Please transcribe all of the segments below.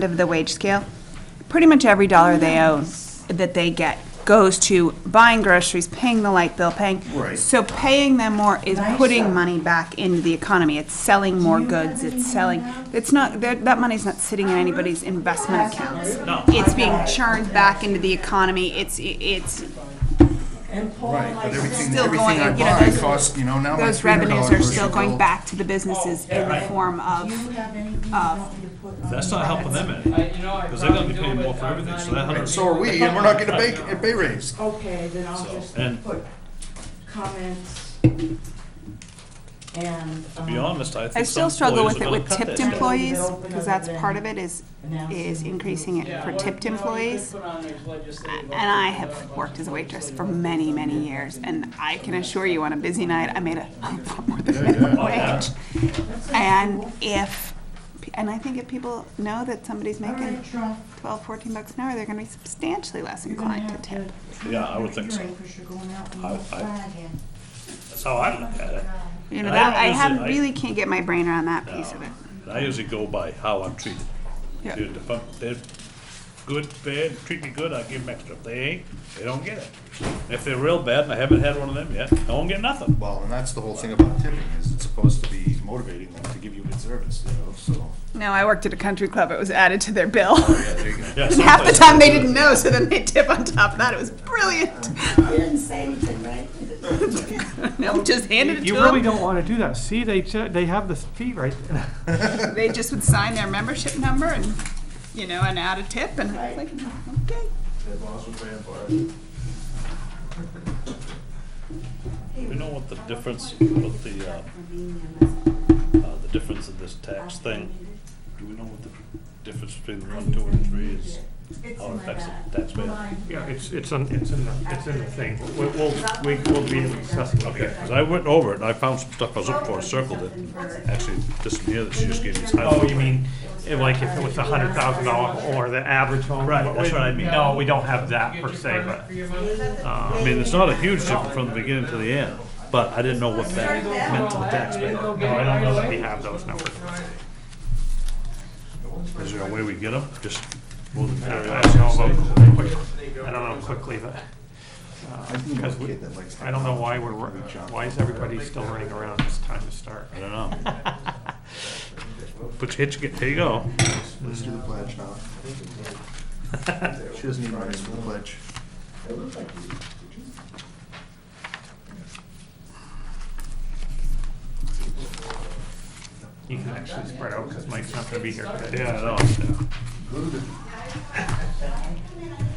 end of the wage scale, pretty much every dollar they own, that they get, goes to buying groceries, paying the light bill, paying. Right. So paying them more is putting money back into the economy. It's selling more goods. It's selling, it's not, that money's not sitting in anybody's investment accounts. No. It's being churned back into the economy. It's Right, but everything, Still everything going, I you know, buy those- costs, now my those $300 revenues are still grocery going bill- back to the businesses in the form of, That's not helping them any, because they're gonna be paying more for everything, so that And hundred. so are we, and we're not getting a pay raise. Okay, then I'll just and- put comments and. To be honest, I I think still some struggle employees with are it gonna with cut tipped that stuff. employees, because that's part of it is increasing it for tipped employees. And I have worked as a waitress for many, many years, and I can assure you on a busy night, I made a lot more than minimum wage. And I think if people know that somebody's making 12, 14 bucks an hour, they're gonna be substantially less inclined to tip. Yeah, I would think so. That's how I look at it. You know, I that, don't I usually- have, I- really can't get my brain around that piece of it. And I usually go by how I'm treated. Yeah. If they're good, bad, treat me good, I give them extra. If they ain't, they don't get it. If they're real bad, and I haven't had one of them yet, I won't get nothing. Well, and that's the whole thing about tipping, is it's supposed to be motivating them to give you good service, you know, so. No, I worked at a country club, it was added to their bill. Yeah, there you go. Yeah, Half the someplace time they do it. didn't know, so then they tip on top of that. It was brilliant. You didn't say anything, right? No, just handed it to You really them. don't want to do that. See, they have the fee right there. They just would sign their membership number and, you know, and add a tip and it's like, okay. You know what the difference, the difference in this tax thing? Do we know what the difference between the 1, 2, and 3 is? How it affects the taxpayer? Yeah, it's in the thing. We'll be discussing. Okay, because I went over it and I found some stuff I was looking for, circled it. Actually, this one here that she just gave me is Oh, highlighted. you mean, like if it was $100,000 or the average home? Right, that's what I mean. No, we don't have that per se, but, I mean, it's not a huge difference from the beginning to the end, but I didn't know what that meant to the taxpayer. no, I don't know that we have those numbers. Is there a way we get them? Just move them. I don't know about quick, I don't know quickly, but, I think because of a kid that likes to- I don't know why is everybody still running around? It's time to start. I don't know. But here you go. Let's do the pledge now. She doesn't need money for the pledge. You can actually spread out because Mike's not gonna be here today. Yeah, I know.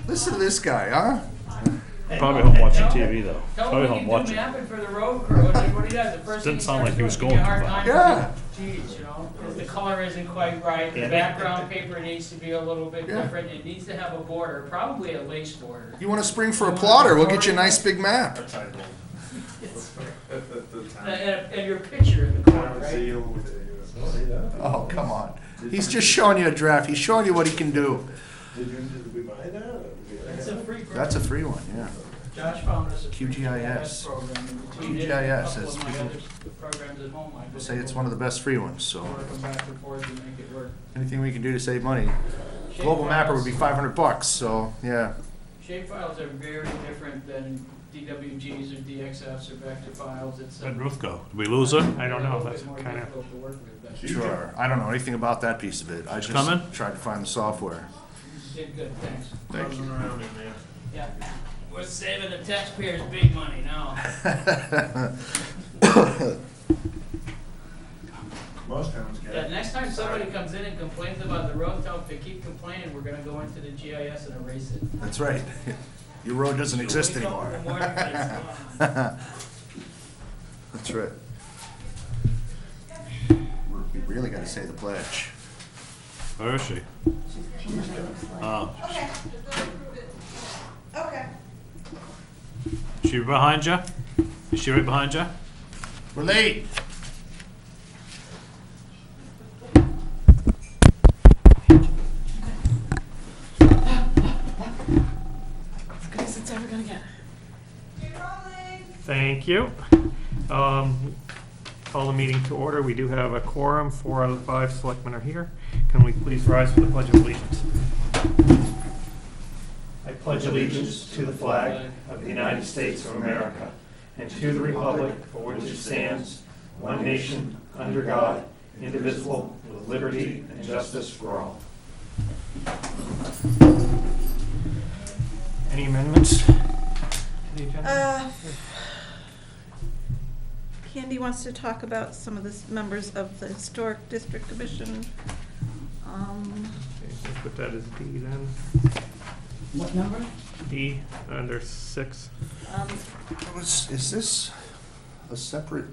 Listen to this guy, huh? Probably home watching TV though. Probably home watching. For the road crew, what he does, the first Didn't thing sound like he was starts with, going give you a too hard far. time. Yeah. Geez, you know, the color isn't quite right, the background paper needs to be a little bit Yeah. different, it needs to have a border, probably a lace border. You want to spring for a plotter, we'll get you a nice big map. And your picture in the corner, right? Oh, come on. He's just showing you a draft, he's showing you what he can do. That's a free program. That's a free one, yeah. Josh found us a free QGIS. program. In 2 QGIS, days, that's a couple of my people- other programs at home, I just Say it's one of the best free ones, so work them back and forth and make it work. anything we can do to save money. Global Mapper would be $500, so, yeah. Shape files are very different than DWGs or DXFs or vector files. It's Where'd Ruth go? Did we lose her? I don't know, a little that's bit more kind of, difficult to work with. But Sure. I don't know anything about that piece of it. I just coming? tried to find the software. you did good, thanks. Thank you. Yeah, we're saving the taxpayers big money now. Yeah, next time somebody comes in and complains about the road, tell them if they keep complaining, we're gonna go into the GIS and erase it. That's right. Your road doesn't exist Wake up anymore. in the morning and it's gone. That's right. We really gotta say the pledge. Where is she? Okay. She behind you? Is she right behind you? We're late. As good as it's ever gonna get. thank you. Call the meeting to order. We do have a quorum. 4 out of the 5 selectmen are here. can we please rise for the Pledge of Allegiance? I pledge allegiance to the flag of the United States of America and to the republic for which it stands, one nation, under God, indivisible, with liberty and justice for all. Any amendments to the agenda? Candy wants to talk about some of the members of the Historic District Commission. Okay, we'll put that as D then. What number? D under 6. Is this a separate?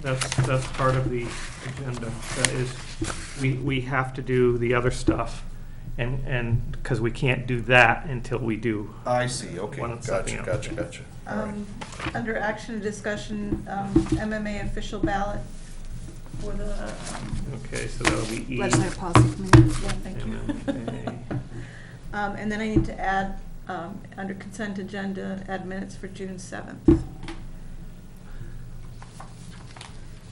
That's part of the agenda. That is, we have to do the other stuff, and because we can't do that until we do. I see, okay, One something gotcha. else. All right. Under action and discussion, MMA official ballot for the, Okay, so that'll be E. Legislative Policy Committee. yeah, thank you. MMA. And then I need to add, under consent agenda, add minutes for June 7th.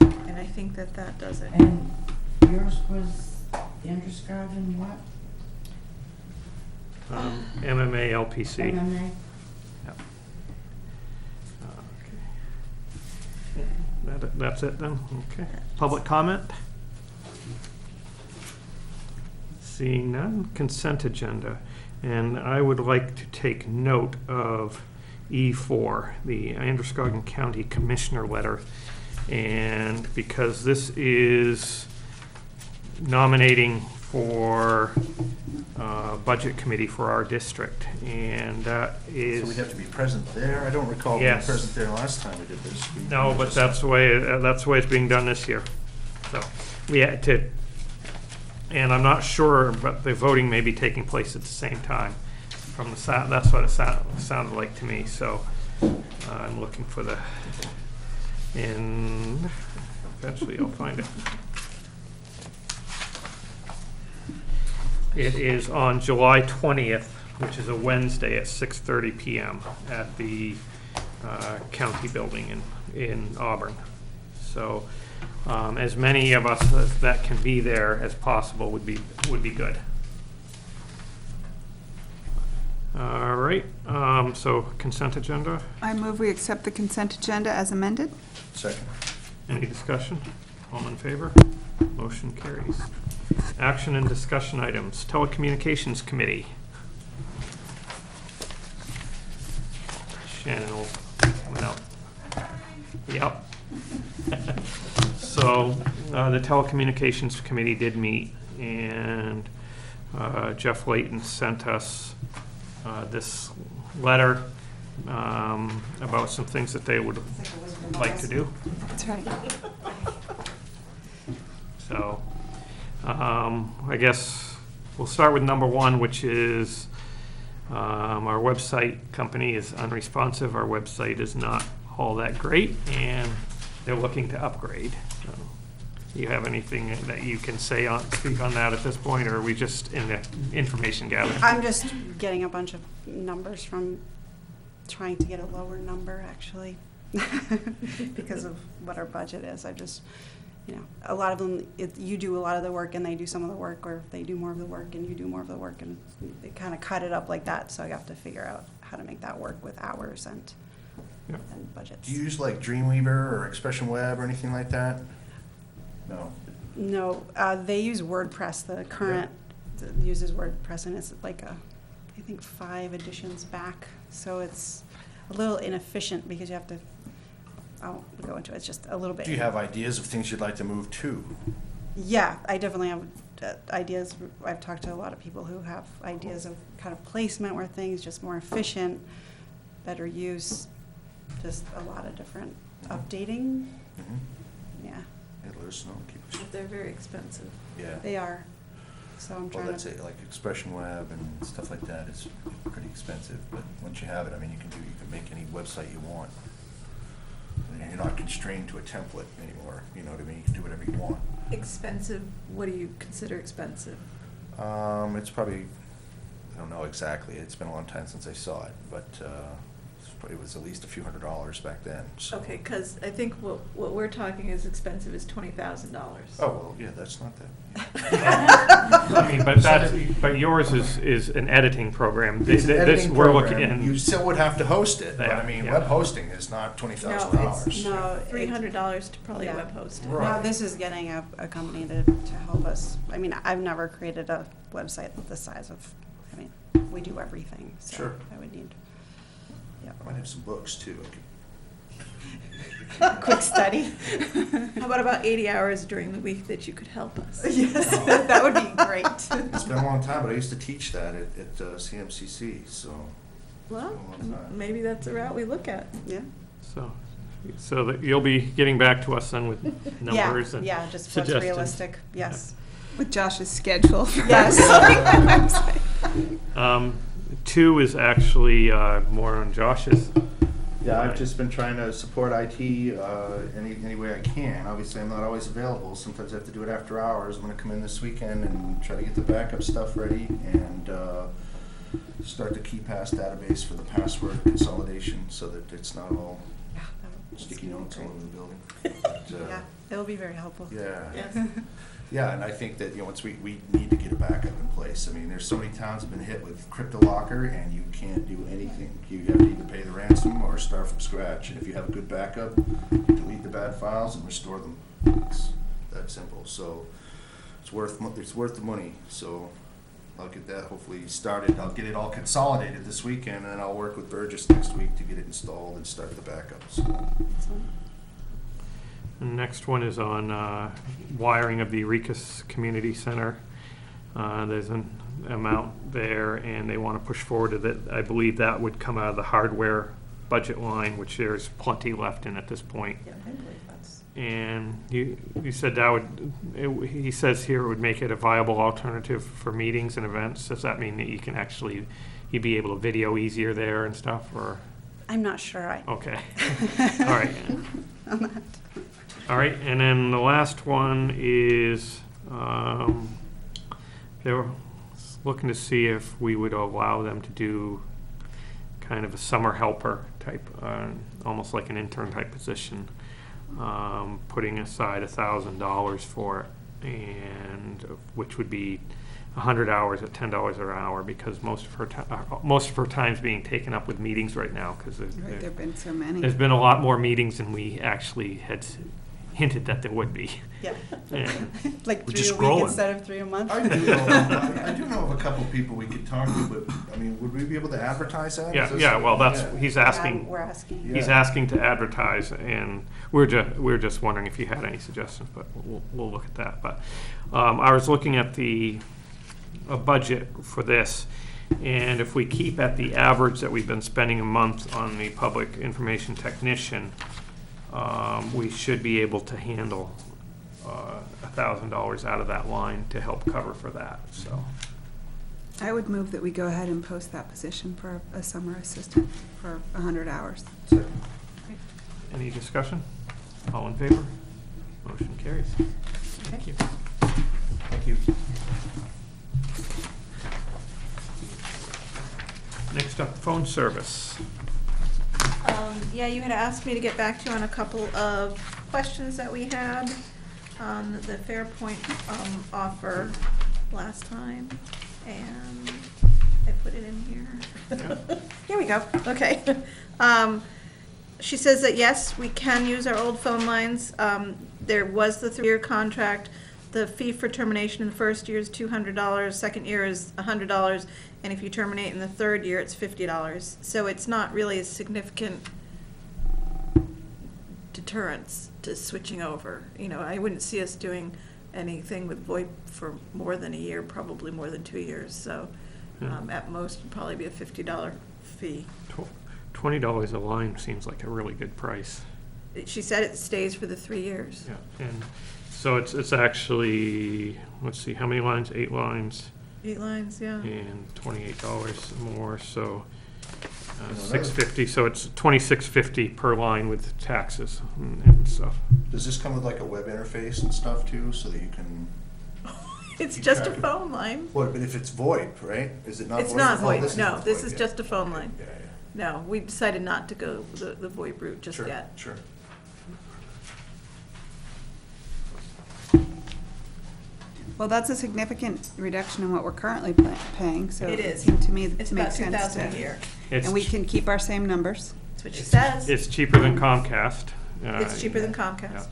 And I think that does it. And yours was Androscoggin what? MMA LPC. MMA? Yep. Okay. That's it then? Okay. Public comment? Seeing none, consent agenda. And I would like to take note of E4, the Androscoggin County Commissioner letter. And because this is nominating for budget committee for our district, and that is. So we have to be present there? I don't recall being Yes. present there last time we did this. No, but that's the way it's being done this year. So we had to, and I'm not sure, but the voting may be taking place at the same time. From the sound, that's what it sounded like to me. So I'm looking for the, and eventually I'll find it. It is on July 20th, which is a Wednesday at 6:30 p.m. at the county building in Auburn. So as many of us that can be there as possible would be good. All right, so consent agenda. I move we accept the consent agenda as amended. Second. Any discussion? All in favor? Motion carries. Action and discussion items. Telecommunications Committee. Shannon will come out. Yep. So the Telecommunications Committee did meet, and Jeff Layton sent us this letter about some things that they would like to do. That's right. So, I guess we'll start with number one, which is our website company is unresponsive. Our website is not all that great, and they're looking to upgrade. So, you have anything that you can speak on that at this point, or are we just in the information gathering? I'm just getting a bunch of numbers from trying to get a lower number, actually, because of what our budget is. A lot of them, you do a lot of the work and they do some of the work, or they do more of the work and you do more of the work, and they kind of cut it up like that. So you have to figure out how to make that work with hours and budgets. Do you use like Dreamweaver or Expression Web or anything like that? No. No, they use WordPress. The current uses WordPress, and it's like I think 5 editions back. So it's a little inefficient because you have to. I won't go into it. It's just a little bit. Do you have ideas of things you'd like to move to? Yeah, I definitely have ideas. I've talked to a lot of people who have ideas of kind of placement where things just more efficient, better use, just a lot of different updating. Mm-hmm. Yeah, Let us know. Keep us. They're very expensive. Yeah. they are. So I'm Well, trying that's to. it, like Expression Web and stuff like that is pretty expensive, but once you have it, I mean, you can make any website you want. And you're not constrained to a template anymore, you know what I mean? You can do whatever you want. Expensive, what do you consider expensive? It's probably, I don't know exactly, it's been a long time since I saw it, but it was at least a few $100s back then, so. Okay, because I think what we're talking is expensive is $20,000. Oh, well, yeah, that's not that. I mean, but yours is an editing program. It's an editing we're looking program. You still would have to host it, but Yeah, I mean, yeah. web hosting is not $20,000. No, $300 to probably Yeah. web host it. Right. No, this is getting a company to help us. I mean, I've never created a website the size of, I mean, we do everything, so Sure. I would need, I might have some books too. a quick study. How about 80 hours during the week that you could help us? Yes, that would be great. It's been a long time, but I used to teach that at CMCC, so. Well, It's been a long time. maybe that's a route we look at. Yeah. So that you'll be getting back to us then with Yeah, numbers and yeah, just what's suggestions. realistic, yes. With Josh's schedule. Yes. 2 is actually more on Josh's. Yeah, I've just been trying to support IT any way I can. Obviously, I'm not always available. Sometimes I have to do it after hours. I'm going to come in this weekend and try to get the backup stuff ready and start the KeyPass database for the password consolidation so that it's not all Yeah, that would- sticky notes all great. over the building. But, Yeah, it'll be very helpful. yeah. Yes. Yeah, and I think that, once we need to get a backup in place. I mean, there's so many towns have been hit with CryptoLocker and you can't do anything. You have to either pay the ransom or start from scratch. And if you have a good backup, you delete the bad files and restore them. It's that simple. So it's worth the money. So I'll get that hopefully started. I'll get it all consolidated this weekend, and then I'll work with Burgess next week to get it installed and start the backups. The next one is on wiring of the Eureka's Community Center. There's an amount there, and they want to push forward to that. I believe that would come out of the hardware budget line, which there's plenty left in at this point. Yeah, I believe that's. And you said that he says here it would make it a viable alternative for meetings and events. Does that mean that you can actually, you'd be able to video easier there and stuff, or? I'm not sure. Okay. All right. All right, and then the last one is, they were looking to see if we would allow them to do kind of a summer helper type, almost like an intern type position, putting aside $1,000 for it, and which would be 100 hours at $10 an hour, because most of her time's being taken up with meetings right now, because Right, there've been so many. there's been a lot more meetings than we actually had hinted that there would be. Yeah. And Like We're 3 just a week growing. instead of 3 a month. I do know of a couple people we could talk to, but, I mean, would we be able to advertise that? Is yeah, this- yeah. Well, that's Yeah. he's Yeah, asking. We're asking. Yeah. He's asking to advertise, and we're just wondering if you had any suggestions, but we'll look at that. But I was looking at a budget for this, and if we keep at the average that we've been spending a month on the public information technician, we should be able to handle $1,000 out of that line to help cover for that. So, I would move that we go ahead and post that position for a summer assistant for 100 hours. any discussion? All in favor? Motion carries. Thank you. Thank you. Next up, phone service. Yeah, you had asked me to get back to you on a couple of questions that we had on the Fairpoint offer last time, and I put it in here. Here we go, okay. She says that yes, we can use our old phone lines. There was the 3-year contract. The fee for termination in the first year is $200, second year is $100, and if you terminate in the third year, it's $50. So it's not really a significant deterrence to switching over. You know, I wouldn't see us doing anything with VoIP for more than a year, probably more than 2 years. So at most, it'd probably be a $50 fee. $20 a line seems like a really good price. She said it stays for the 3 years. Yeah, and so it's actually, let's see, how many lines? 8 lines 8 lines, yeah. and $28 more, so another- $650. So it's $26.50 per line with taxes and stuff. Does this come with like a web interface and stuff too, so that you can? It's keep just a track of- phone line. What, but if it's VoIP, right? Is it not? It's not Oh, VoIP, this no, this VoIP, is yeah. just a phone line. Yeah, No, we decided not to go the VoIP route just Sure, yet. sure. Well, that's a significant reduction in what we're currently paying, so It it is. seemed to me It's to make about sense 2,000 to. a year. And we can keep our same numbers. That's what she says. It's cheaper than Comcast. It's cheaper than Comcast.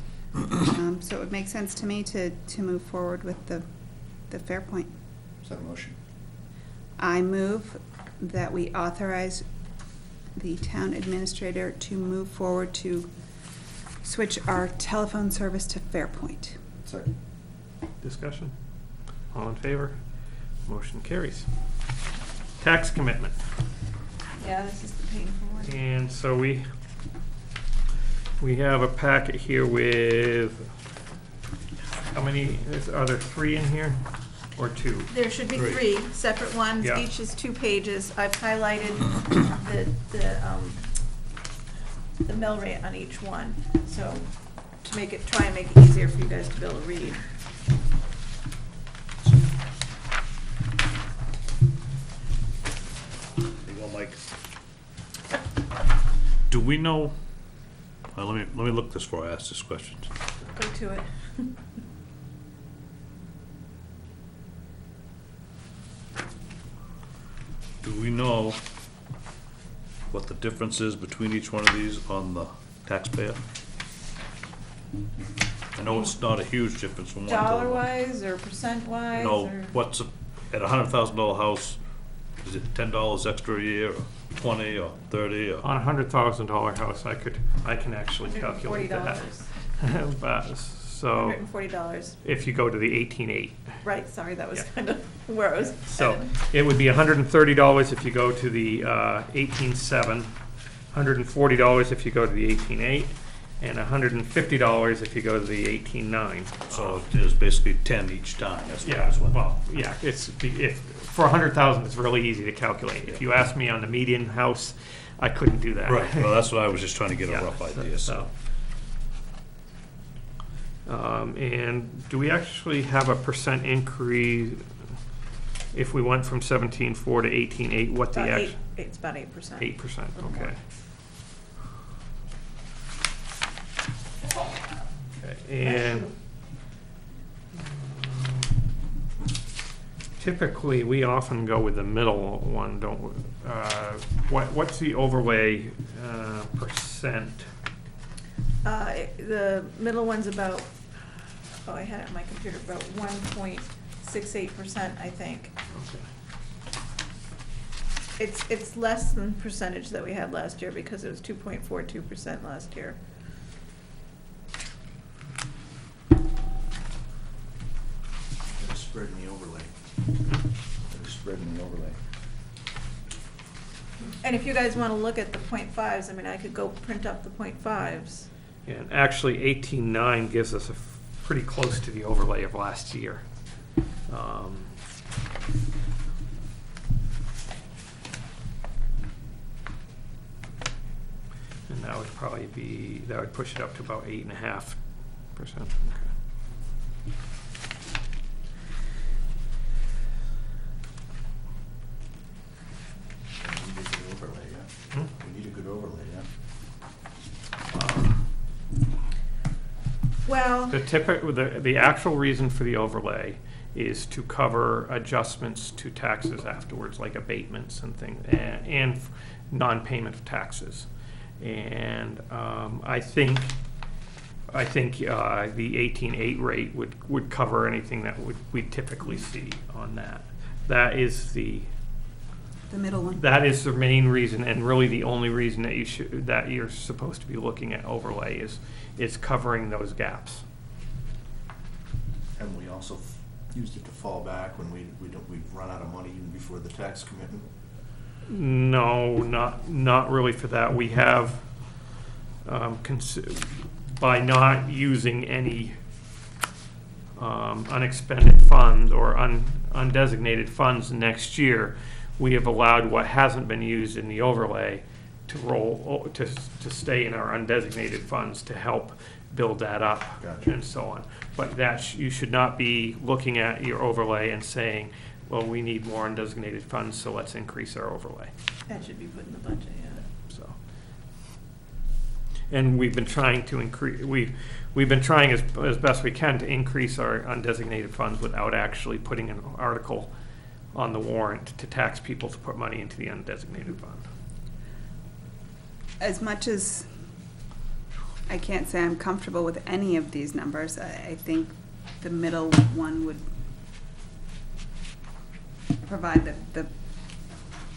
So it would make sense to me to move forward with the Fairpoint. Is that a motion? I move that we authorize the town administrator to move forward to switch our telephone service to Fairpoint. Second. Discussion? All in favor? Motion carries. Tax commitment. Yeah, this is the painful one. And so we have a packet here with, how many, are there 3 in here? Or 2? There should be Three. 3 separate ones, Yeah. each is 2 pages. I've highlighted the mill rate on each one, so to try and make it easier for you guys to be able to read. There you go, Mike. Do we know, well, let me look this before I ask this question. Go to it. Do we know what the difference is between each one of these on the taxpayer? I know it's not a huge difference from one to the other. Dollar-wise or percent-wise? No, or- what's, at a $100,000 house, is it $10 extra a year, or 20, or 30, or? On a $100,000 house, I can actually calculate that. $140. So, $140. if you go to the 18.8. Right, sorry, that was Yeah. kind of where I was So, headed. it would be $130 if you go to the 18.7, $140 if you go to the 18.8, and $150 if you go to the 18.9. So it is basically 10 each time, that's what I Yeah, was wondering. well, yeah, for 100,000, it's really easy to calculate. If you ask me on the median house, I couldn't do that. Right, well, that's what I was just trying to get a Yeah, rough idea, so. And do we actually have a percent increase if we went from 17.4 to 18.8? What the About actual? It's about 8%. 8%, okay. Okay, and typically, we often go with the middle one, don't we? What's the overlay percent? The middle one's about, I had it on my computer, about 1.68%, I think. Okay. It's less than percentage that we had last year because it was 2.42% last year. Got a spread in the overlay. Got a spread in the overlay. And if you guys want to look at the .5s, I mean, I could go print up the .5s. And actually, 18.9 gives us pretty close to the overlay of last year. And that would probably be, that would push it up to about 8.5%. Okay. We need a good overlay, yeah. Hmm? We need a good overlay, yeah. Well, The actual reason for the overlay is to cover adjustments to taxes afterwards, like abatements and things, and non-payment of taxes. And I think the 18.8 rate would cover anything that we typically see on that. That is the middle one. That is the main reason, and really the only reason that you're supposed to be looking at overlay is covering those gaps. Haven't we also used it to fall back when we've run out of money even before the tax commitment? No, not really for that. We have, by not using any unexpended funds or undesignated funds next year, we have allowed what hasn't been used in the overlay to stay in our undesignated funds to help build that up. Gotcha. And so on. But you should not be looking at your overlay and saying well, we need more undesignated funds, so let's increase our overlay. That should be put in the budget, yeah. So, and we've been trying to increase, we've been trying as best we can to increase our undesignated funds without actually putting an article on the warrant to tax people to put money into the undesignated fund. As much as I can't say I'm comfortable with any of these numbers, I think the middle one would provide the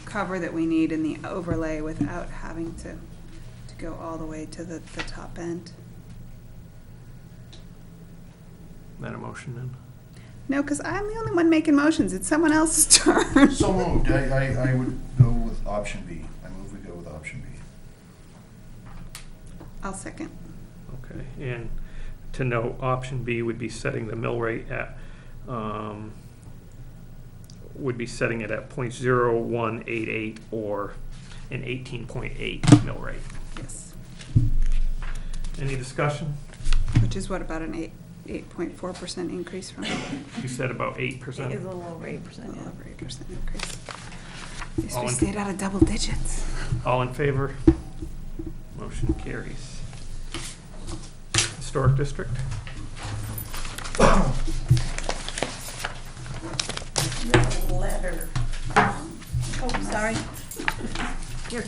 cover that we need in the overlay without having to go all the way to the top end. That a motion then? No, because I'm the only one making motions. It's someone else's turn. So moved. I would go with option B. I move we go with option B. I'll second. Okay, and to note, option B would be setting the mill rate at, would be setting it at 0.0188 or an 18.8 mill rate. Yes. Any discussion? Which is what, about an 8.4% increase from You said about 8%? It is a little over 8%, a little yeah. over 8% increase. At least All we in- stayed out of double digits. All in favor? Motion carries. Historic District? Letter. Oh, sorry. Here.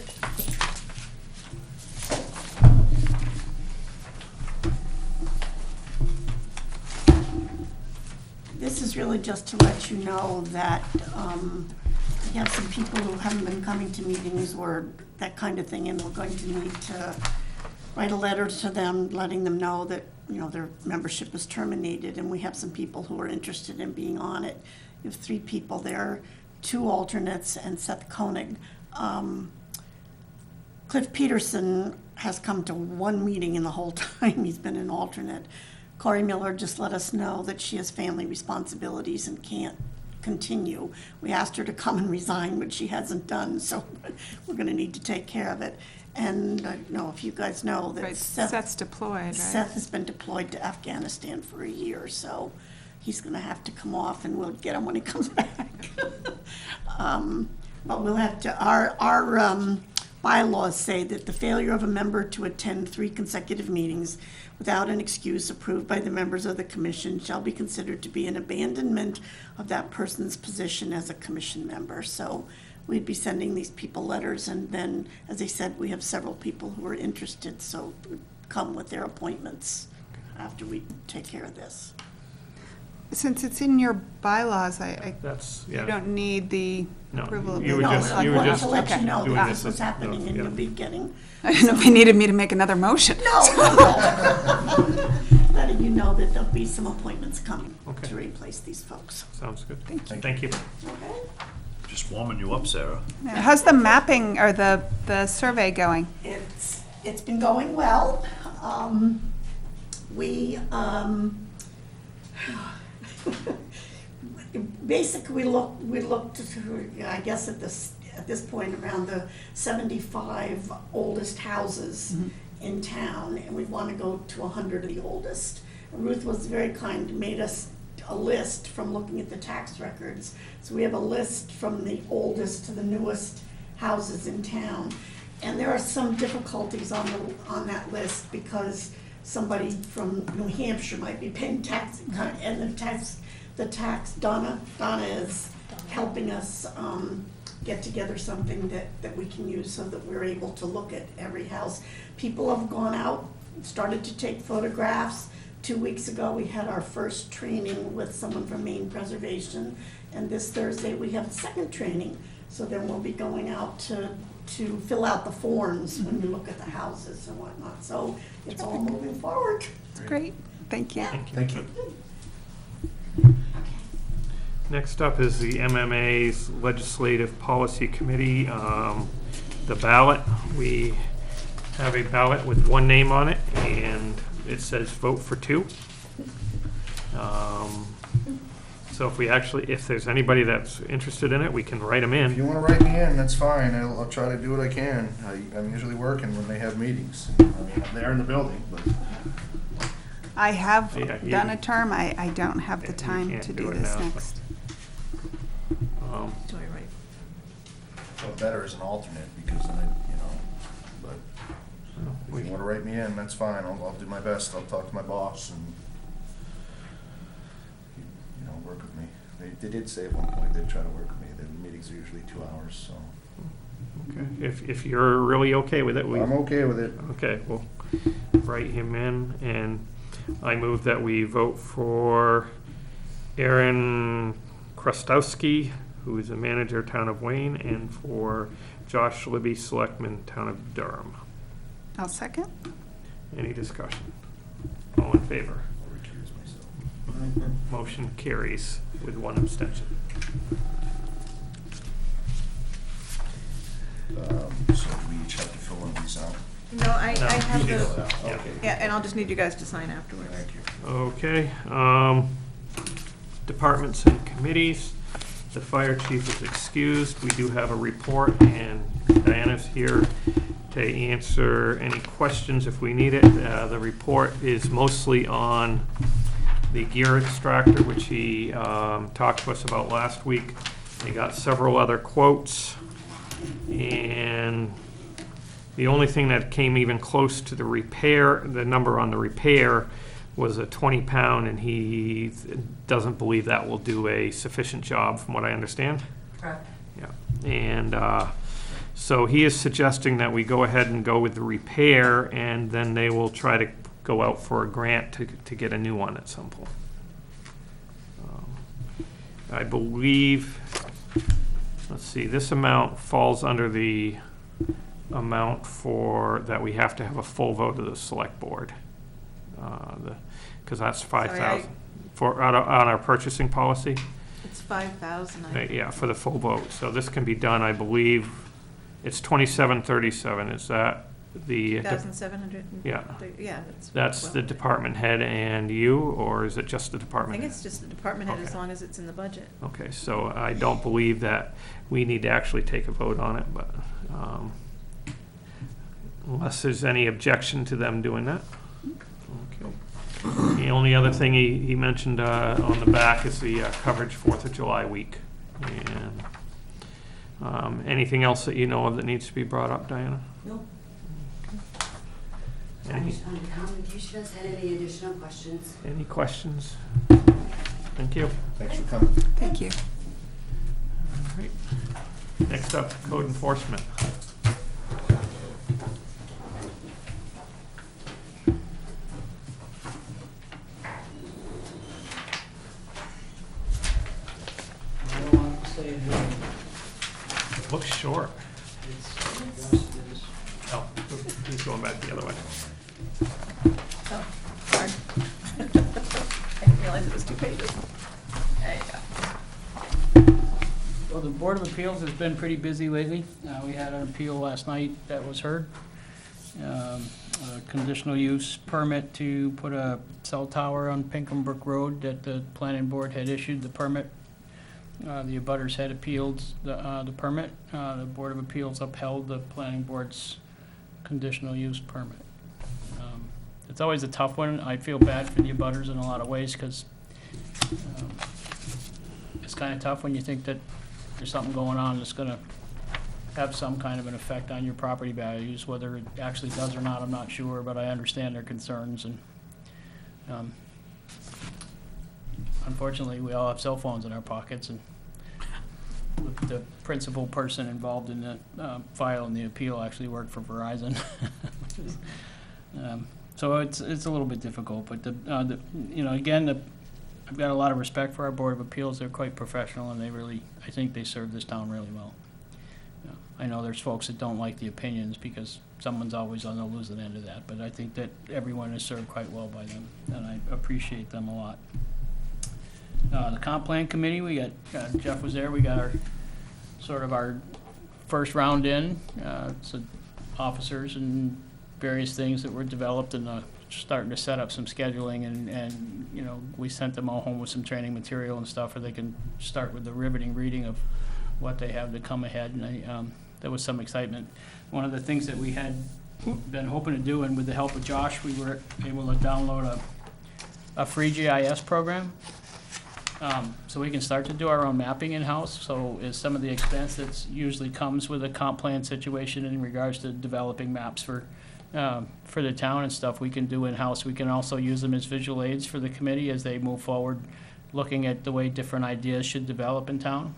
This is really just to let you know that we have some people who haven't been coming to meetings or that kind of thing, and we're going to need to write a letter to them, letting them know that, you know, their membership is terminated, and we have some people who are interested in being on it. You have 3 people there, 2 alternates, and Seth Koenig. Cliff Peterson has come to 1 meeting in the whole time he's been an alternate. Corey Miller just let us know that she has family responsibilities and can't continue. We asked her to come and resign, but she hasn't done, so we're gonna need to take care of it. And I don't know if you guys know that Right, Seth Seth's deployed, right? Seth has been deployed to Afghanistan for a year, so he's gonna have to come off, and we'll get him when he comes back. But we'll have to, our bylaws say that the failure of a member to attend 3 consecutive meetings without an excuse approved by the members of the commission shall be considered to be an abandonment of that person's position as a commission member. So we'd be sending these people letters, and then, as I said, we have several people who are interested, so come with their appointments after we take care of this. Since it's in your bylaws, That's, you yeah. don't need the No, approval of you the were No, just- I you were wanted just to let you okay. know doing that this this was as- happening, and yeah. you'll be getting, I don't know if you needed me to make another motion. letting you know that there'll be some appointments coming Okay. to replace these folks. Sounds good. Thank you. Thank you. Okay? Just warming you up, Sarah. How's the mapping or the survey going? It's been going well. We, basically, we looked, I guess at this point, around the 75 oldest houses in town, and we want to go to 100 of the oldest. Ruth was very kind, made us a list from looking at the tax records. So we have a list from the oldest to the newest houses in town. And there are some difficulties on that list because somebody from New Hampshire might be paying tax, and the tax, Donna is helping us get together something that we can use so that we're able to look at every house. People have gone out, started to take photographs. 2 weeks ago, we had our first training with someone from Maine Preservation, and this Thursday, we have a second training. So then we'll be going out to fill out the forms when we look at the houses and whatnot. So it's all moving forward. It's great. Thank you. Thank you. Next up is the MMA's Legislative Policy Committee. The ballot, we have a ballot with 1 name on it, and it says vote for 2. So if there's anybody that's interested in it, we can write them If you in. want to write me in, that's fine. I'll try to do what I can. I'm usually working when they have meetings. I mean, I'm there in the building, but I have Yeah, done a term. I don't have the You time can't to do do it this now. next. Do I write? Well, better as an alternate, because then, but if you wanna write me in, that's fine, I'll do my best, I'll talk to my boss and, work with me. They did say at one point they'd try to work with me, the meetings are usually 2 hours, so. Okay, if you're really okay with it, I'm okay with it. okay, we'll write him in, and I move that we vote for Aaron Krastowski, who is the manager, Town of Wayne, and for Josh Libby, Selectman, Town of Durham. I'll second. Any discussion? All in favor? I'll recuse myself. Motion carries with one abstention. So we each have to fill one of these out. No, I No, have you the, do. Yeah. Okay. yeah, and I'll just need you guys to sign afterwards. Thank you. Okay, departments and committees. The fire chief is excused. We do have a report, and Diana's here to answer any questions if we need it. The report is mostly on the gear extractor, which he talked to us about last week. He got several other quotes, and the only thing that came even close to the repair, the number on the repair, was a 20-pound, and he doesn't believe that will do a sufficient job, from what I understand. Correct. Yeah, and so he is suggesting that we go ahead and go with the repair, and then they will try to go out for a grant to get a new one at some point. I believe, let's see, this amount falls under the amount that we have to have a full vote of the select board. Because that's 5,000 on our purchasing policy. It's 5,000. Yeah, for the full vote. So this can be done, I believe, it's 2737. Is that the? 2,700. Yeah. Yeah. That's the department head and you, or is it just the I department think head? it's just the department head as Okay. long as it's in the budget. Okay, so I don't believe that we need to actually take a vote on it, but unless there's any objection to them doing that. Okay. The only other thing he mentioned on the back is the coverage 4th of July week. And anything else that you know of that needs to be brought up, Diana? Nope. I Any, just wanted to comment if you should have had any additional questions. any questions? Thank you. Thanks for coming. Thank you. All right. Next up, code enforcement. I don't want to say it here. Looks short. It's Oh, he's going back the other way. Oh, sorry. I didn't realize it was 2 pages. There you go. Well, the Board of Appeals has been pretty busy lately. We had an appeal last night that was heard. A conditional use permit to put a cell tower on Pinkham Brook Road that the planning board had issued the permit. The abutters had appealed the permit. The Board of Appeals upheld the planning board's conditional use permit. It's always a tough one. I feel bad for the abutters in a lot of ways because it's kind of tough when you think that there's something going on that's going to have some kind of an effect on your property values. Whether it actually does or not, I'm not sure, but I understand their concerns. And unfortunately, we all have cell phones in our pockets, and the principal person involved in the file and the appeal actually worked for Verizon. So it's a little bit difficult, but again, I've got a lot of respect for our Board of Appeals. They're quite professional, and I think they serve this town really well. I know there's folks that don't like the opinions because someone's always on the losing end of that, but I think that everyone is served quite well by them, and I appreciate them a lot. The comp plan committee, we got, Jeff was there, we got our first round in, so officers and various things that were developed, and starting to set up some scheduling, and we sent them all home with some training material and stuff where they can start with the riveting reading of what they have to come ahead, and there was some excitement. One of the things that we had been hoping to do, and with the help of Josh, we were able to download a free GIS program so we can start to do our own mapping in-house. So is some of the expense that's usually comes with a comp plan situation in regards to developing maps for the town and stuff, we can do in-house. We can also use them as visual aids for the committee as they move forward, looking at the way different ideas should develop in town.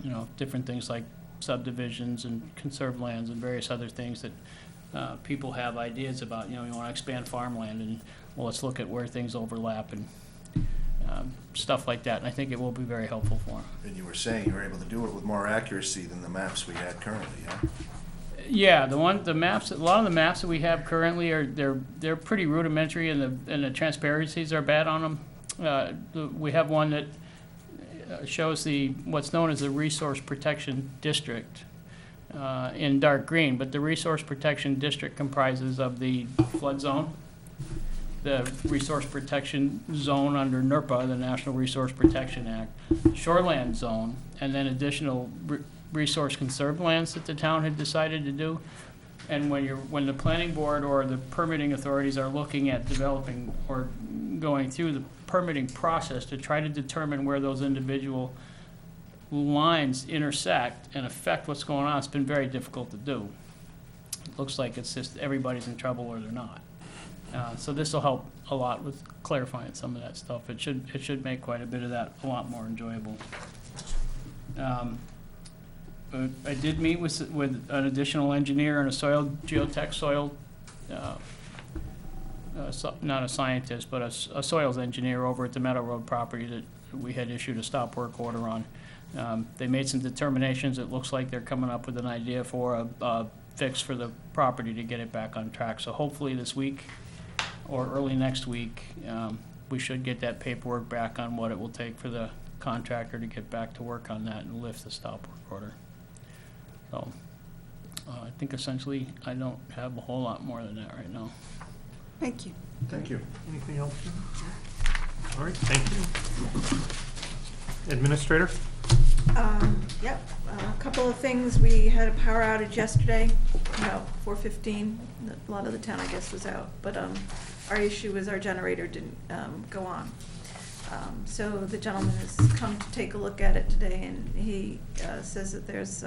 You know, different things like subdivisions and conserved lands and various other things that people have ideas about. You know, you want to expand farmland, and well, let's look at where things overlap and stuff like that. And I think it will be very helpful for them. And you were saying you were able to do it with more accuracy than the maps we had currently, huh? Yeah, the maps, a lot of the maps that we have currently are, they're pretty rudimentary, and the transparencies are bad on them. We have one that shows what's known as the Resource Protection District in dark green, but the Resource Protection District comprises of the flood zone, the Resource Protection Zone under NERPA, the National Resource Protection Act, shoreland zone, and then additional resource conserved lands that the town had decided to do. And when the planning board or the permitting authorities are looking at developing or going through the permitting process to try to determine where those individual lines intersect and affect what's going on, it's been very difficult to do. It looks like it's just everybody's in trouble or they're not. So this will help a lot with clarifying some of that stuff. It should make quite a bit of that a lot more enjoyable. I did meet with an additional engineer and a soil geotech not a scientist, but a soils engineer over at the Meadow Road property that we had issued a stop work order on. They made some determinations. It looks like they're coming up with an idea for a fix for the property to get it back on track. So hopefully this week or early next week, we should get that paperwork back on what it will take for the contractor to get back to work on that and lift the stop work order. So I think essentially I don't have a whole lot more than that right now. Thank you. Thank you. Anything else? All right, thank you. Administrator? Yep, a couple of things. We had a power outage yesterday, about 4:15. A lot of the town, I guess, was out, but our issue was our generator didn't go on. So the gentleman has come to take a look at it today, and he says that there was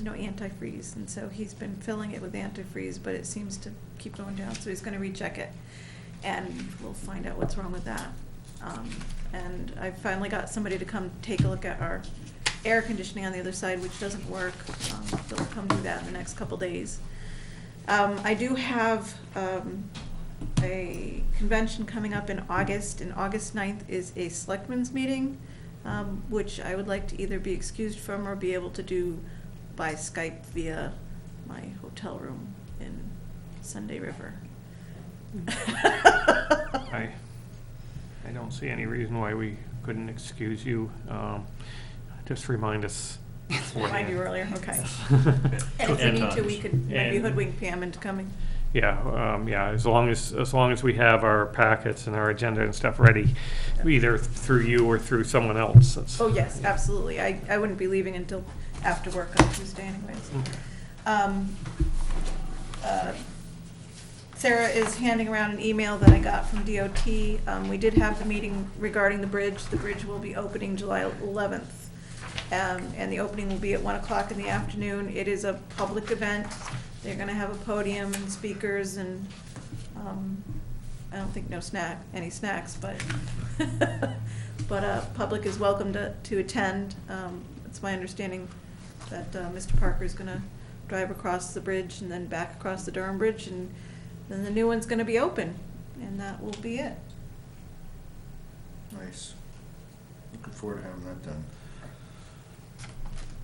no antifreeze, and so he's been filling it with antifreeze, but it seems to keep going down, so he's gonna recheck it, and we'll find out what's wrong with that. And I finally got somebody to come take a look at our air conditioning on the other side, which doesn't work. They'll come do that in the next couple days. I do have a convention coming up in August, and August 9th is a selectmen's meeting, which I would like to either be excused from or be able to do by Skype via my hotel room in Sunday River. I don't see any reason why we couldn't excuse you. Just remind us. Remind you earlier, okay. And if we need to, we could maybe hoodwink Pam into coming. Yeah, as long as we have our packets and our agenda and stuff ready, either through you or through someone else. Oh, yes, absolutely. I wouldn't be leaving until after work on Tuesday anyways. Sarah is handing around an email that I got from DOT. We did have the meeting regarding the bridge. The bridge will be opening July 11th. And the opening will be at 1 o'clock in the afternoon. It is a public event. They're gonna have a podium and speakers and, I don't think any snacks, but, public is welcome to attend. It's my understanding that, Mr. Parker is gonna drive across the bridge and then back across the Durham Bridge, and then the new one's gonna be open, and that will be it. Nice. Looking forward to having that done.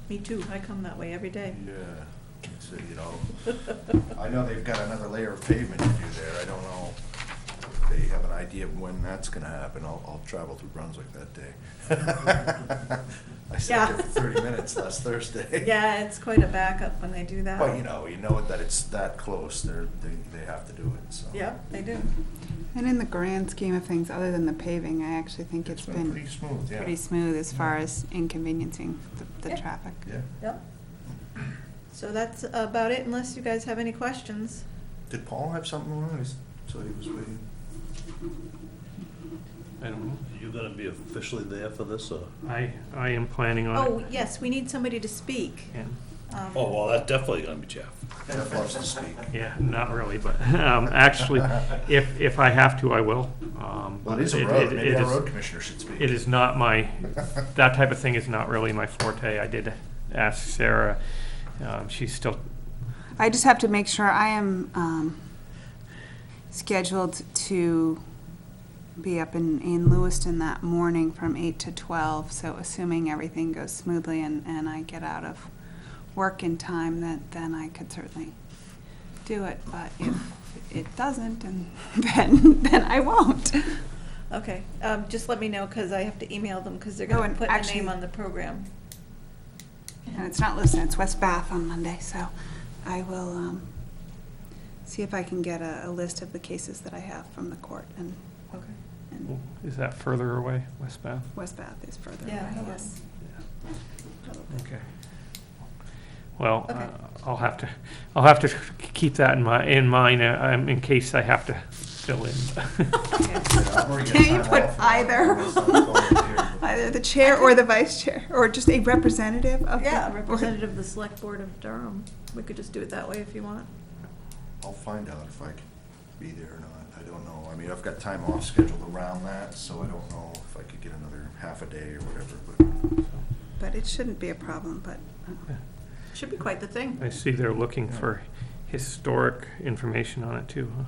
Me too, I come that way every day. Yeah, so, you know, I know they've got another layer of pavement to do there. I don't know if they have an idea of when that's gonna happen. I'll travel through Brunswick that day. I sat there for 30 minutes last Thursday. Yeah, it's quite a backup when they do that. But you know that it's that close. They have to do it, so. Yep, they do. And in the grand scheme of things, other than the paving, I actually think it's been pretty smooth, yeah. pretty smooth as far as inconveniencing the Yeah. traffic. Yeah. Yep. So that's about it, unless you guys have any questions. Did Paul have something on? So he was waiting. I don't know. You gonna be officially there for this, or? I am planning on Oh, it. yes, we need somebody to speak. And, Oh, well, that's definitely gonna be Jeff. Jeff loves to speak. yeah, not really, but actually, if I have to, I will. Well, it is a It- road, it- maybe it our is- road commissioner should speak. It is not my, that type of thing is not really my forte. I did ask Sarah, she's still, I just have to make sure I am scheduled to be up in Lewiston that morning from 8 to 12. So assuming everything goes smoothly and I get out of work in time, then I could certainly do it. But if it doesn't, and then I won't. Okay, just let me know, because I have to email them, because they're Oh, gonna and put my actually- name on the program. And it's not Lewiston, it's West Bath on Monday. So I will see if I can get a list of the cases that I have from the court. And is that further away, West Bath? West Bath is further Yeah, away, I yes. Okay. Well, Okay. I'll have to keep that in mind in case I have to fill in. Can you put either the chair or the vice chair, or just a representative of the Yeah, board? representative of the Select Board of Durham. We could just do it that way if you want. I'll find out if I can be there or not. I don't know. I mean, I've got time off scheduled around that, so I don't know if I could get another half a day or whatever, But it shouldn't be a problem, but Should be quite the thing. I see they're looking for historic information on it too, huh?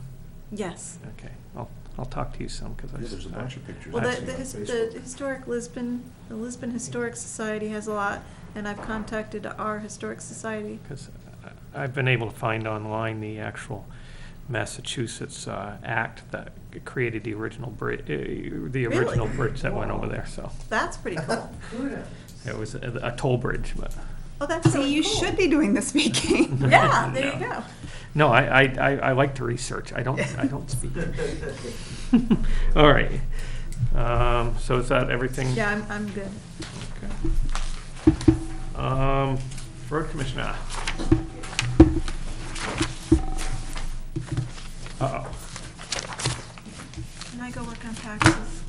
Yes. Okay, I'll talk to you some, because Yeah, there's a bunch of pictures. Well, I've the seen on the Facebook. historic Lisbon, the Lisbon Historic Society has a lot, and I've contacted our Historic Society. Because I've been able to find online the actual Massachusetts act that created the original bridge, bridge that went over there, so. That's pretty cool. It was a toll bridge, but, Oh, that's see, really you cool. should be doing the speaking. Yeah, there you go. no, I like to research, I don't speak. All right, so is that everything? Yeah, I'm good. Okay. Road Commissioner. Uh-oh. Can I go work on taxes?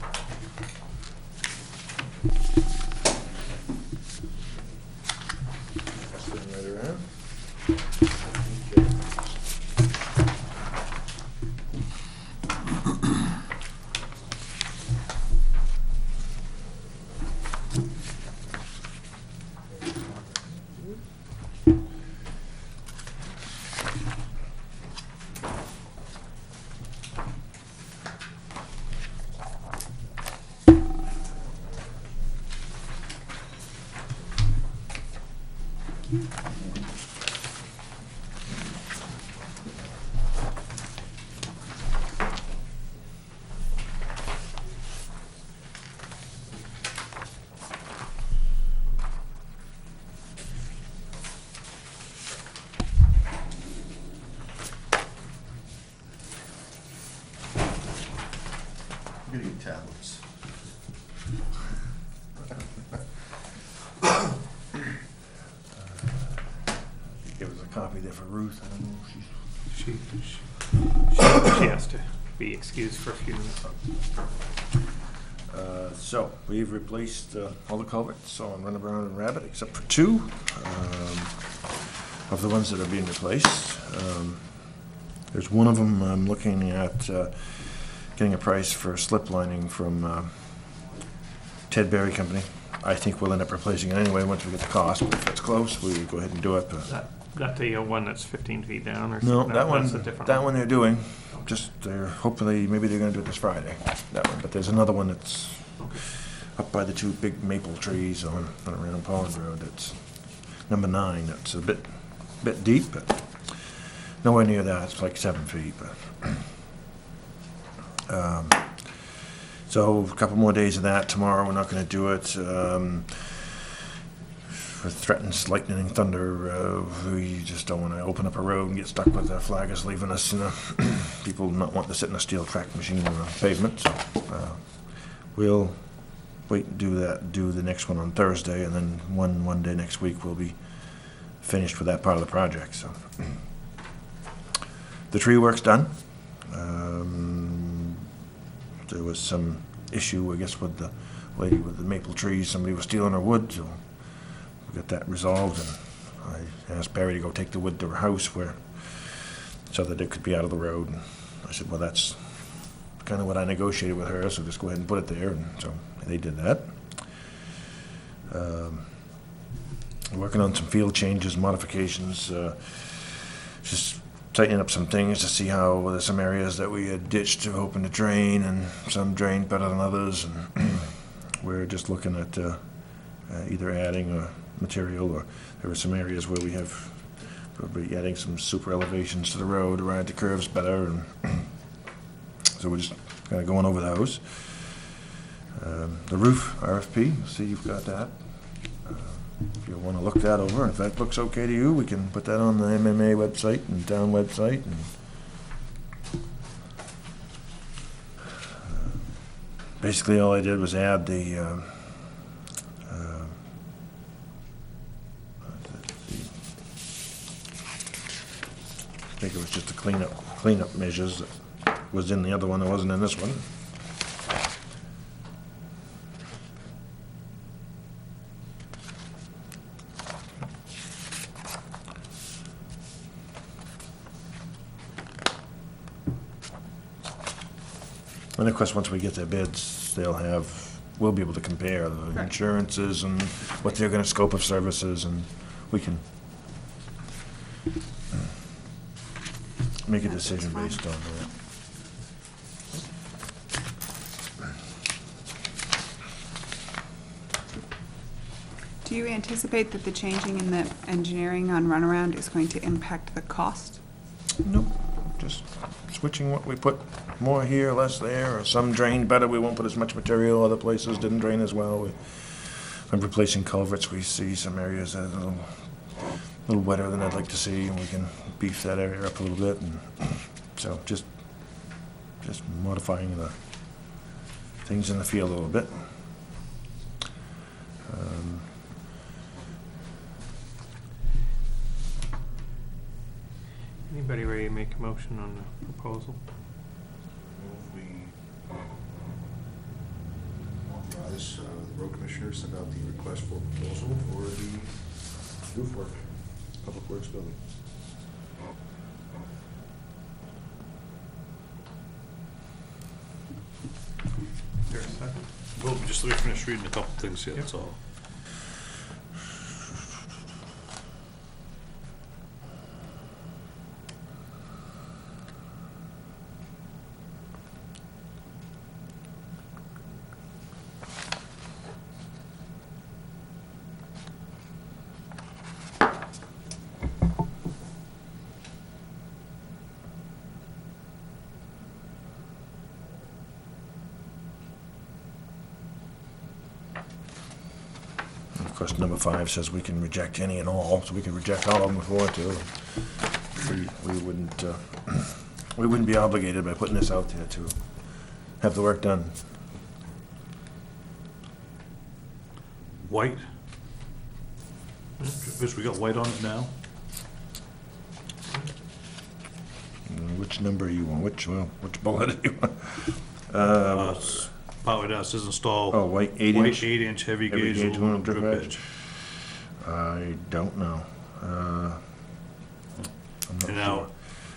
Right around. I'm gonna get tablets. Give us a copy there for Ruth. I don't know if she's. She has to be excused for a few minutes. So, we've replaced all the culverts on Runabout and Rabbit, except for two of the ones that are being replaced. There's one of them I'm looking at getting a price for slip lining from Ted Berry Company. I think we'll end up replacing it anyway once we get the cost, but if it's close, we go ahead and do it. That the one that's 15 feet down, or No, something? that one, That's a different that one they're doing, just, they're, hopefully, maybe they're gonna do it this Friday, that one, but there's another one that's up by the two big maple trees on around Pond Road, that's number 9, that's a bit deep, but nowhere near that, it's like 7 feet, but. So, a couple more days of that, tomorrow we're not gonna do it, with threatens lightning and thunder, we just don't want to open up a road and get stuck with the flaggers leaving us, people not wanting to sit in a steel track machine on the pavement, so we'll wait and do the next one on Thursday, and then one day next week we'll be finished with that part of the project, so. The tree work's done. There was some issue, I guess, with the lady with the maple trees. Somebody was stealing her wood, so we got that resolved, and I asked Barry to go take the wood to her house so that it could be out of the road. And I said, well, that's kind of what I negotiated with her, so just go ahead and put it there, and so they did that. Working on some field changes, modifications, just tightening up some things to see how there's some areas that we had ditched to open to drain, and some drained better than others, and we're just looking at either adding material, or there were some areas where we'll be adding some super elevations to the road to ride the curves better, and so we're just kind of going over those. The roof RFP, see you've got that. If you want to look that over, if that looks okay to you, we can put that on the MMA website and town website. And basically, all I did was add I think it was just the cleanup measures that was in the other one that wasn't in this one. And of course, once we get their bids, we'll be able to compare the insurances and what they're going to scope of services, and we can make a decision based on that. Do you anticipate that the changing in the engineering on runaround is going to impact the cost? Nope, just switching what we put, more here, less there, or some drained better, we won't put as much material, other places didn't drain as well. I'm replacing culverts, we see some areas that are a little wetter than I'd like to see, and we can beef that area up a little bit, and so just modifying the things in the field a little bit. Anybody ready to make a motion on the proposal? We authorize the road commissioner to send out the request for proposal for the roof work, public works building. There a second? Well, just let me finish reading a couple things here, that's all. Of course, number 5 says we can reject any and all, so we can reject all of them if we want to. We wouldn't be obligated by putting this out there to have the work done. White? Because we got white on it now? Which number you want? Which bullet do you want? Power down, it says install. Oh, white 8-inch? 8-inch heavy Heavy gauge gauge aluminum drip drip edge. edge. I don't know. I'm not And now, sure.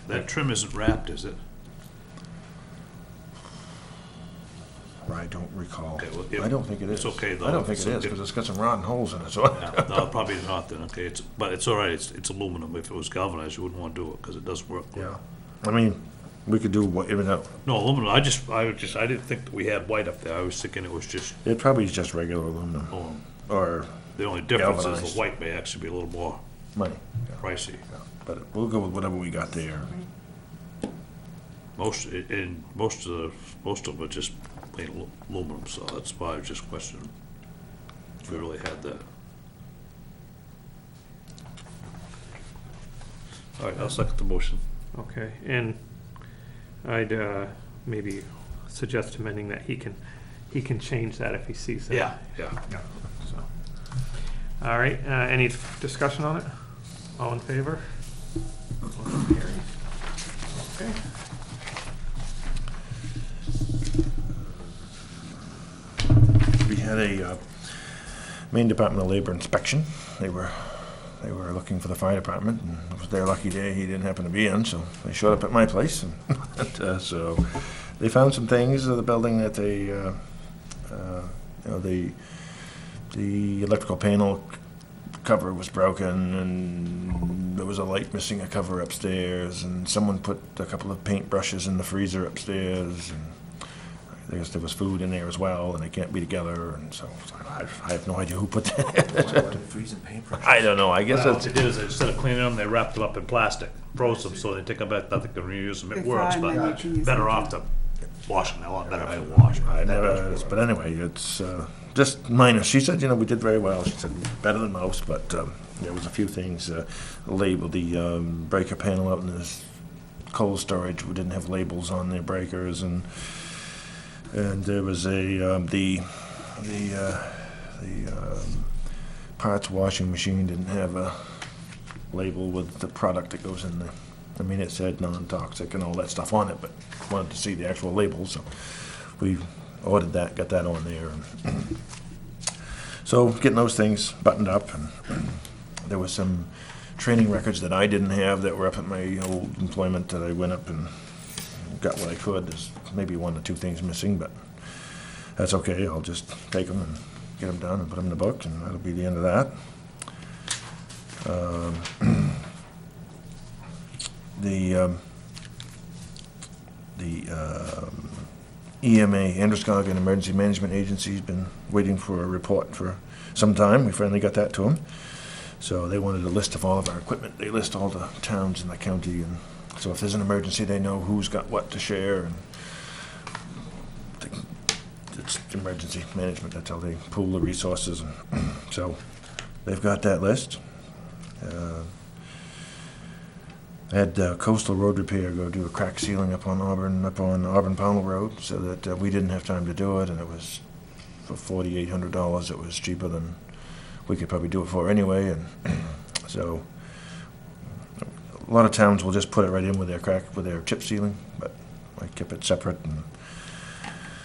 that trim isn't wrapped, is it? I don't recall. Okay, well, I don't think it is. it's okay, though. I don't think it It's- is, because it's got some rotten holes in it, so. Yeah, no, probably not then, okay, but it's all right, it's aluminum. If it was galvanized, you wouldn't want to do it, because it does work. Yeah. I mean, we could do, even though, No, aluminum, I didn't think that we had white up there. I was thinking it was just, it probably is just regular aluminum, aluminum. or The only difference is Galvanized. the white may actually be a little more money. pricey. Yeah. But we'll go with whatever we got there. Most of it just plain aluminum, so that's why I was just questioning if we really had that. All right, I'll second the motion. Okay, and I'd maybe suggest amending that he can change that if he sees that. Yeah. So, all right, any discussion on it? All in favor? Motion carries. Okay. had a Maine Department of Labor inspection. They were looking for the fire department, and it was their lucky day he didn't happen to be in, so they showed up at my place. And, so they found some things of the building that they, the electrical panel cover was broken, and there was a light missing a cover upstairs, and someone put a couple of paint brushes in the freezer upstairs, and I guess there was food in there as well, and they can't be together, and so I have no idea who put Why that. did it freeze in paintbrushes? I don't know, I guess Well, that's, what they did is instead of cleaning them, they wrapped them up in plastic, froze them, so they take them back, that they can reuse them, it They works, thaw and then you but can use better them. off to wash them, a lot better if they wash. I never, but anyway, it's just minor. She said, we did very well. She said, better than most, but there was a few things labeled. The breaker panel out in this cold storage, we didn't have labels on their breakers, and there was the parts washing machine didn't have a label with the product that goes in there. I mean, it said non-toxic and all that stuff on it, but wanted to see the actual label, so we ordered that, got that on there. And so getting those things buttoned up, and there was some training records that I didn't have that were up at my old employment that I went up and got what I could. There's maybe one or two things missing, but that's okay. I'll just take them and get them done and put them in the book, and that'll be the end of that. The EMA, Androscoggin Emergency Management Agency, has been waiting for a report for some time. We finally got that to them. So they wanted a list of all of our equipment. They list all the towns in the county, and so if there's an emergency, they know who's got what to share. And it's emergency management. That's how they pool the resources. And so they've got that list. I had Coastal Road Repair go do a crack sealing up on Auburn Palmer Road, so that we didn't have time to do it, and it was for $4,800. It was cheaper than we could probably do it for anyway, and so a lot of towns will just put it right in with their chip sealing, but I kept it separate, and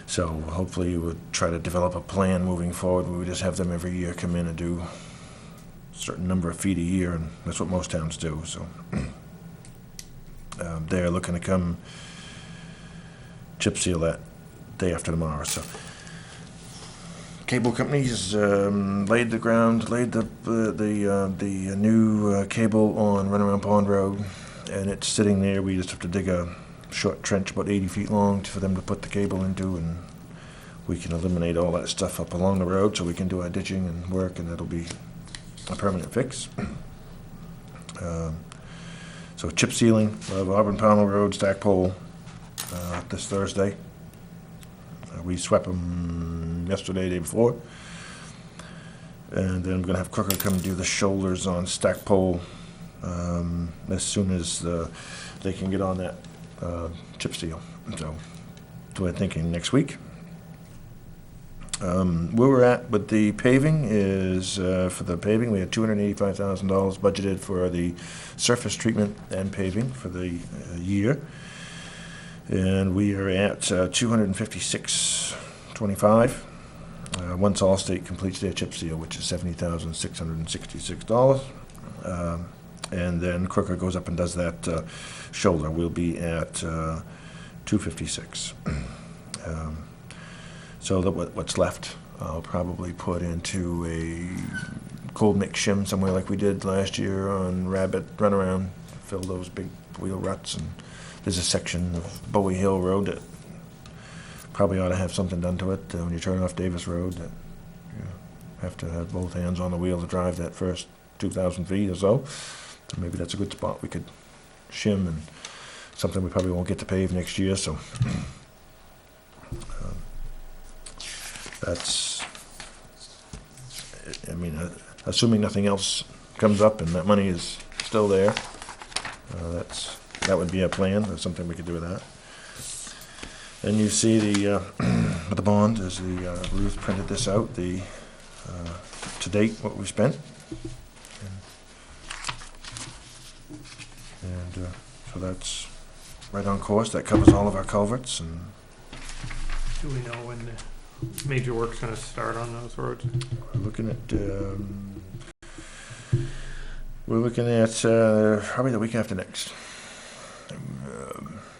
so hopefully we would try to develop a plan moving forward. We would just have them every year come in and do a certain number of feet a year, and that's what most towns do. So. They're looking to come chip seal that day after tomorrow. So, cable companies laid the new cable on Runaround Pond Road, and it's sitting there. We just have to dig a short trench about 80 feet long for them to put the cable into, and we can eliminate all that stuff up along the road, so we can do our ditching and work, and that'll be a permanent fix. So chip sealing of Auburn Palmer Road, Stackpole, this Thursday. We swept them yesterday, day before. And then I'm going to have Crooker come do the shoulders on Stackpole as soon as they can get on that chip seal. So we're thinking next week. Where we're at with the paving is, for the paving, we had $285,000 budgeted for the surface treatment and paving for the year. And we are at $256.25 once Allstate completes their chip seal, which is $70,666. And then Crooker goes up and does that shoulder. We'll be at $256. So what's left, I'll probably put into a cold mix shim somewhere like we did last year on Rabbit Runaround, fill those big wheel ruts. And there's a section of Bowie Hill Road that probably ought to have something done to it when you turn off Davis Road. That you have to have both hands on the wheel to drive that first 2,000 feet or so. So maybe that's a good spot we could shim, and something we probably won't get to pave next year. So. That's, I mean, assuming nothing else comes up and that money is still there, that would be a plan. That's something we could do with that. And you see the bond, as Ruth printed this out, to date what we spent. And so that's right on course. That covers all of our culverts. And Do we know when the major work's gonna start on those roads? We're looking at, probably the week after next.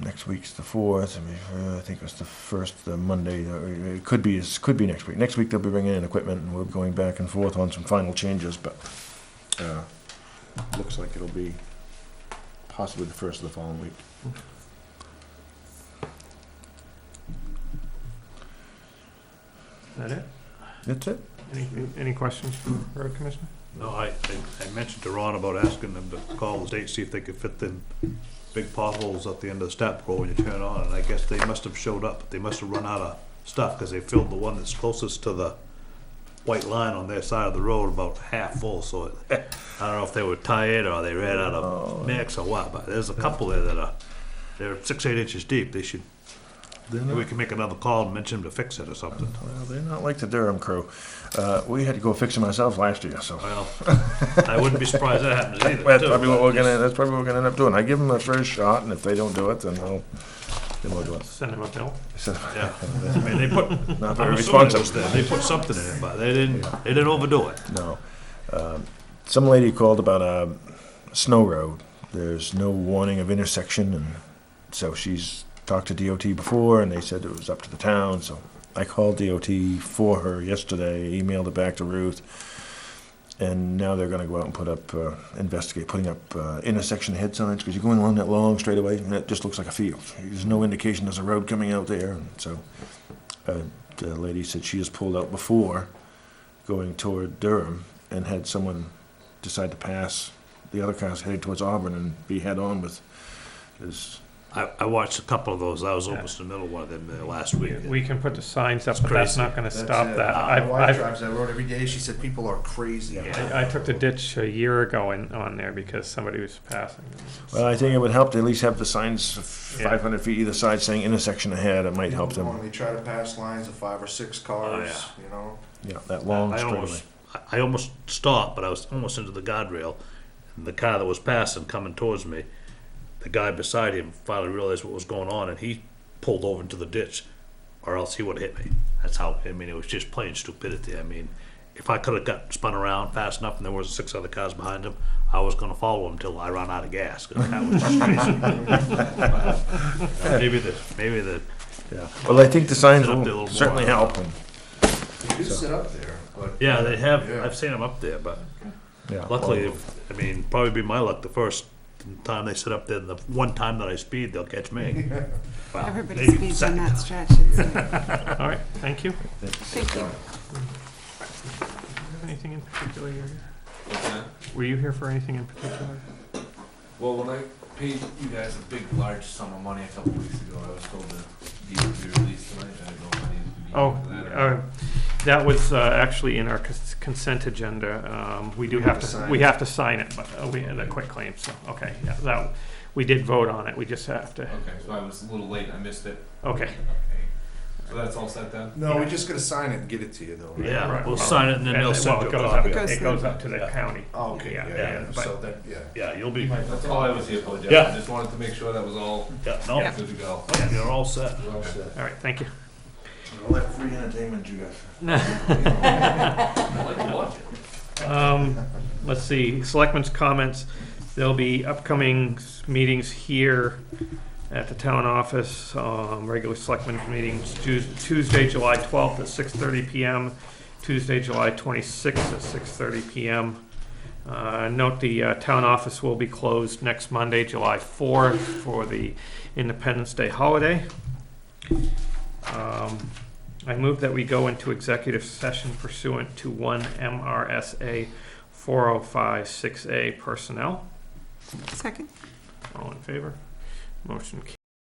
Next week's the 4th, I think it was the first, the Monday, it could be next week. Next week they'll be bringing in equipment and we're going back and forth on some final changes, but, looks like it'll be possibly the first of the following week. Is that it? That's it. Any questions from the road commissioner? No, I mentioned to Ron about asking them to call the state, see if they could fit the big potholes at the end of the step road when you turn on, and I guess they must have showed up. They must have run out of stuff, because they filled the one that's closest to the white line on their side of the road about half full, so I don't know if they were tired or they ran out of mix or what, but there's a couple there that they're 6-8 inches deep. They should, we can make another call and mention them to fix it or something. Well, they're not like the Durham crew. We had to go fix them ourselves last year, so. Well, I wouldn't be surprised that happens either. That's too, probably but what we're just- gonna end up doing. I give them a first shot, and if they don't do it, then we'll do it. Send them a bill? So, Yeah, I mean, they put, not I'm very assuming it was responsive. there. They put something in it, but they didn't overdo it. No. Some lady called about a snow road. There's no warning of intersection, and so she's talked to DOT before, and they said it was up to the town, so I called DOT for her yesterday, emailed it back to Ruth, and now they're gonna go out and put up, putting up intersection head signs, because you're going along that long straightaway, and it just looks like a field. There's no indication there's a road coming out there, and so the lady said she has pulled out before going toward Durham and had someone decide to pass the other cars heading towards Auburn and be head-on with his. I watched a couple of those. I was almost in the middle of one of them last week. We can put the signs up, It's but that's crazy. not gonna That's stop it. that. My wife I've, drives that road every day. She said people are crazy. I took the ditch a year ago on there because somebody was passing. Well, I think it would help to at least have the signs 500 feet either side saying intersection ahead. It might help them. When they try to pass lines of 5 or 6 cars, Oh, you know. Yeah, that long I straightaway. almost stopped, but I was almost into the guardrail. And the car that was passing, coming towards me, the guy beside him finally realized what was going on, and he pulled over into the ditch, or else he would have hit me. That's how, I mean, it was just plain stupidity. I mean, if I could have got spun around fast enough and there was 6 other cars behind him, I was going to follow him until I ran out of gas, 'cause that was just crazy. maybe the Yeah. Well, I think the signs Sit up there a will little certainly more. help. And, They do sit up there, but. yeah, they have. Yeah. I've seen them up there, but yeah. luckily, I mean, probably be my luck the first time they sit up there. The one time that I speed, they'll catch me. Well, Everybody maybe speeds on second that time. stretch. It's- All right, thank you. Thank you. Anything in particular here? Were you here for anything in particular? Well, when I paid you guys a big, large sum of money a couple weeks ago, I was told that these would be released tonight. I didn't know if I needed to be Oh, here for that or not. that was actually in our consent agenda. We do have to, we have to sign it, but we had a quick claim, so, okay, yeah, that, we did vote on it, we just have to, Okay, so I was a little late. I missed it. okay. Okay. So that's all set then? No, we're just gonna sign it and get it to you, though. right? Yeah, Right, we'll well, sign it and then they'll well, send you it a goes copy. up- Goes It goes up to the Yeah. county. Oh, okay, Yeah, yeah, yeah, yeah, but- so that, yeah. Yeah, you'll be. That's all I was here for, Jeff. Yeah. I just wanted to make sure that was all Yeah, no, Yeah. good to go. yeah, you're all set. We're all set. All right, thank you. All that free entertainment you guys. I like to watch it. Let's see, selectmen's comments. There'll be upcoming meetings here at the town office, regular selectmen's meetings, Tuesday, July 12th at 6:30 PM, Tuesday, July 26th at 6:30 PM. Note the town office will be closed next Monday, July 4th, for the Independence Day holiday. I move that we go into executive session pursuant to 1 MRSA 4056A personnel. Second. All in favor? Motion